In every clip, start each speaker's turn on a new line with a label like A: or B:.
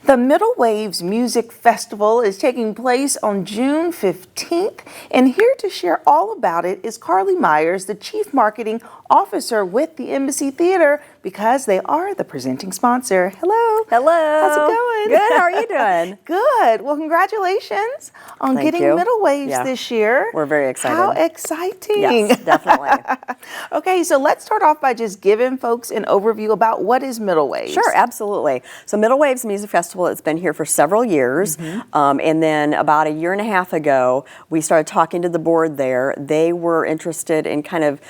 A: The Middle Waves Music Festival is taking place on June 15th, and here to share all about it is Carly Myers, the Chief Marketing Officer with the Embassy Theater, because they are the presenting sponsor. Hello.
B: Hello.
A: How's it going?
B: Good. How are you doing?
A: Good. Well, congratulations on
B: Thank
A: getting
B: you.
A: Middle Waves this year.
B: We're very excited.
A: How exciting.
B: Yes, definitely.
A: Okay, so let's start off by just giving folks an overview about what is Middle Waves.
B: Sure, absolutely. So Middle Waves Music Festival, it's been here for several years. And then about a year and a half ago, we started talking to the board there. They were interested in kind of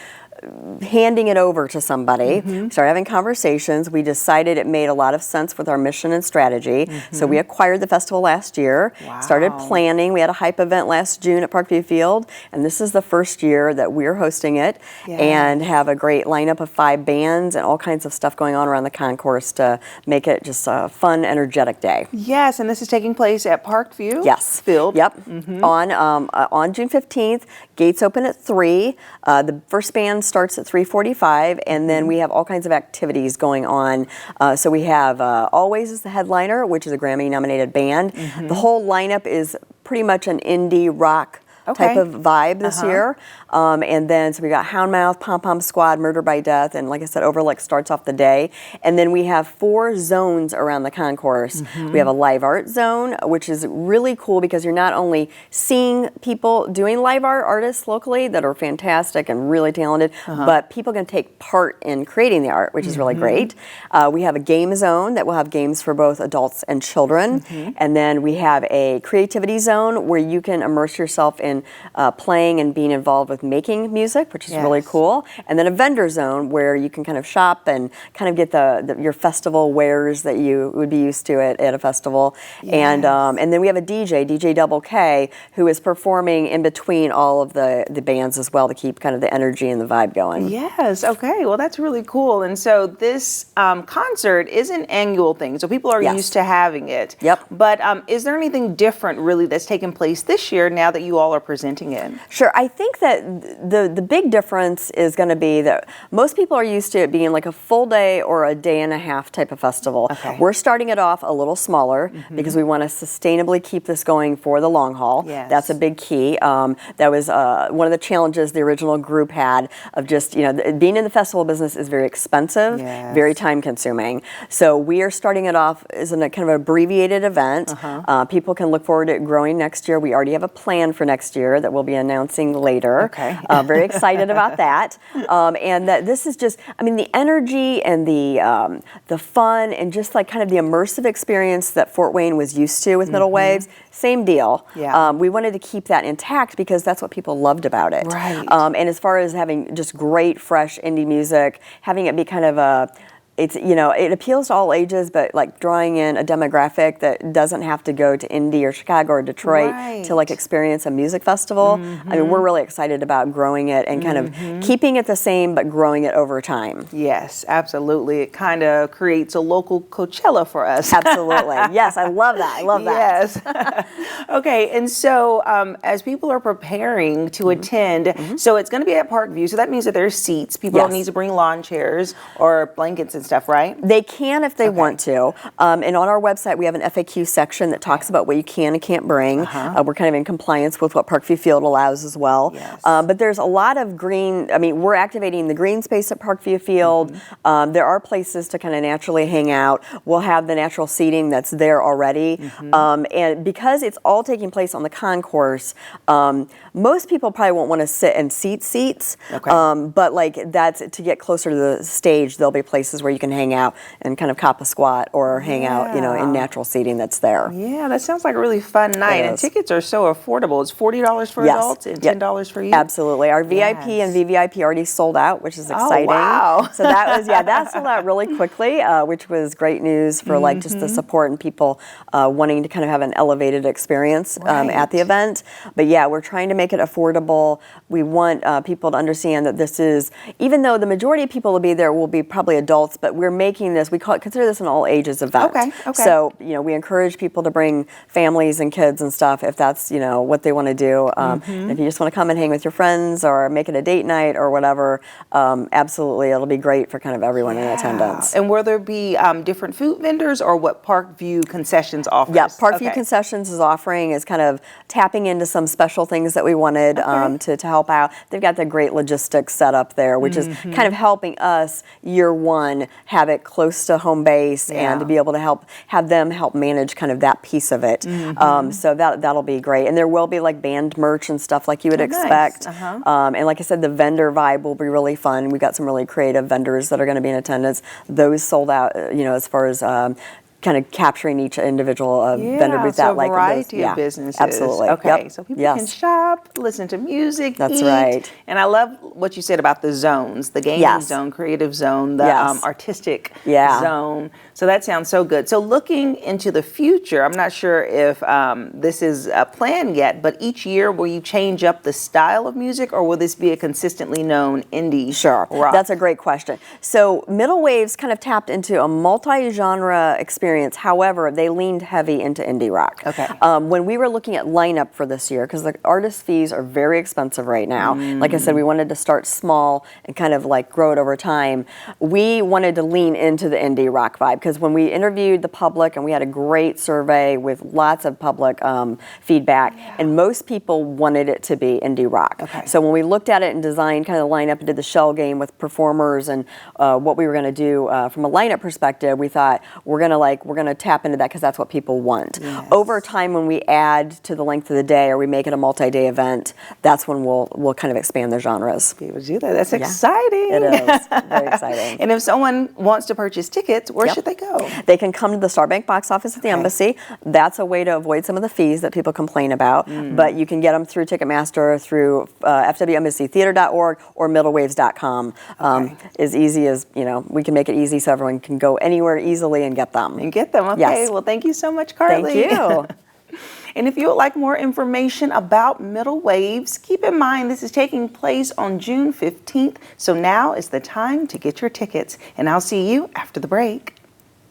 B: handing it over to somebody. We started having conversations. We decided it made a lot of sense with our mission and strategy. So we acquired the festival last year, started planning. We had a hype event last June at Parkview Field, and this is the first year that we're hosting it and have a great lineup of 5 bands and all kinds of stuff going on around the concourse to make it just a fun, energetic day.
A: Yes, and this is taking place at Parkview Field.
B: Yep. On June 15th, gates open at 3. The first band starts at 3:45, and then we have all kinds of activities going on. So we have Always as the headliner, which is a Grammy-nominated band. The whole lineup is pretty much an indie rock type of vibe this year. And then, so we got Houndmouth, Pom Pom Squad, Murder by Death, and like I said, Overlook starts off the day. And then we have 4 zones around the concourse. We have a live art zone, which is really cool because you're not only seeing people doing live art, artists locally that are fantastic and really talented, but people can take part in creating the art, which is really great. We have a game zone that will have games for both adults and children. And then we have a creativity zone where you can immerse yourself in playing and being involved with making music, which is really cool. And then a vendor zone where you can kind of shop and kind of get your festival wares that you would be used to at a festival. And then we have a DJ Double K, who is performing in between all of the bands as well to keep kind of the energy and the vibe going.
A: Yes, okay, well that's really cool. And so this concert is an annual thing, so people are used to having it. But is there anything different really that's taken place this year now that you all are presenting it?
B: Sure, I think that the big difference is going to be that most people are used to it being like a full day or a day and a half type of festival. We're starting it off a little smaller because we want to sustainably keep this going for the long haul. That's a big key. That was one of the challenges the original group had of just, being in the festival business is very expensive, very time consuming. So we are starting it off as a kind of abbreviated event. People can look forward to it growing next year. We already have a plan for next year that we'll be announcing later. Very excited about that. And that this is just, the energy and the fun and just like kind of the immersive experience that Fort Wayne was used to with Middle Waves, same deal. We wanted to keep that intact because that's what people loved about it. And as far as having just great, fresh indie music, having it be kind of it appeals to all ages, but like drawing in a demographic that doesn't have to go to Indy or Chicago or Detroit to like experience a music festival. We're really excited about growing it and kind of keeping it the same, but growing it over time.
A: Yes, absolutely. It kind of creates a local Coachella for us.
B: Absolutely. Yes, I love that. I love that.
A: Yes. Okay, and so as people are preparing to attend, so it's going to be at Parkview, so that means that there's seats. People don't need to bring lawn chairs or blankets and stuff, right?
B: They can if they want to. And on our website, we have an FAQ section that talks about what you can and can't bring. We're kind of in compliance with what Parkview Field allows as well. But there's a lot of green, we're activating the green space at Parkview Field. There are places to kind of naturally hang out. We'll have the natural seating that's there already. And because it's all taking place on the concourse, most people probably won't want to sit and seats. But like that's to get closer to the stage, there'll be places where you can hang out and kind of cop a squat or hang out, in natural seating that's there.
A: Yeah, that sounds like a really fun night. And tickets are so affordable. It's $40 for adults and $10 for you.
B: Absolutely. Our VIP and VVIP already sold out, which is exciting.
A: Oh, wow.
B: So that was, that sold out really quickly, which was great news for like just the support and people wanting to kind of have an elevated experience at the event. But yeah, we're trying to make it affordable. We want people to understand that this is, even though the majority of people will be there will be probably adults, but we're making this, consider this an all ages event.
A: Okay.
B: So, we encourage people to bring families and kids and stuff if that's, what they want to do. If you just want to come and hang with your friends or make it a date night or whatever, absolutely, it'll be great for kind of everyone in attendance.
A: And will there be different food vendors or what Parkview Concessions offers?
B: Yeah, Parkview Concessions is offering is kind of tapping into some special things that we wanted to help out. They've got the great logistics set up there, which is kind of helping us year one have it close to home base and to be able to have them help manage kind of that piece of it. So that'll be great. And there will be like band merch and stuff like you would expect. And like I said, the vendor vibe will be really fun. We've got some really creative vendors that are going to be in attendance. Those sold out, as far as kind of capturing each individual vendor booth.
A: So a variety of businesses.
B: Absolutely.
A: Okay, so people can shop, listen to music,
B: That's
A: eat.
B: right.
A: And I love what you said about the zones, the gaming zone, creative zone, the artistic zone. So that sounds so good. So looking into the future, I'm not sure if this is a plan yet, but each year will you change up the style of music or will this be a consistently known indie rock?
B: That's a great question. So Middle Waves kind of tapped into a multi-genre experience. However, they leaned heavy into indie rock.
A: Okay.
B: When we were looking at lineup for this year, because the artist fees are very expensive right now, like I said, we wanted to start small and kind of like grow it over time. We wanted to lean into the indie rock vibe because when we interviewed the public and we had a great survey with lots of public feedback, and most people wanted it to be indie rock.
A: Okay.
B: So when we looked at it and designed kind of the lineup and did the shell game with performers and what we were going to do from a lineup perspective, we thought we're going to tap into that because that's what people want. Over time, when we add to the length of the day or we make it a multi-day event, that's when we'll kind of expand the genres.
A: Be able to do that. That's exciting.
B: It is very exciting.
A: And if someone wants to purchase tickets, where should they go?
B: They can come to the Starbank box office at the embassy. That's a way to avoid some of the fees that people complain about. But you can get them through Ticketmaster, through fwembassytheater.org or middlewaves.com. As easy as, we can make it easy so everyone can go anywhere easily and get them.
A: Okay,
B: Yes.
A: well, thank you so much, Carly.
B: Thank you.
A: And if you would like more information about Middle Waves, keep in mind this is taking place on June 15th. So now is the time to get your tickets. And I'll see you after the break.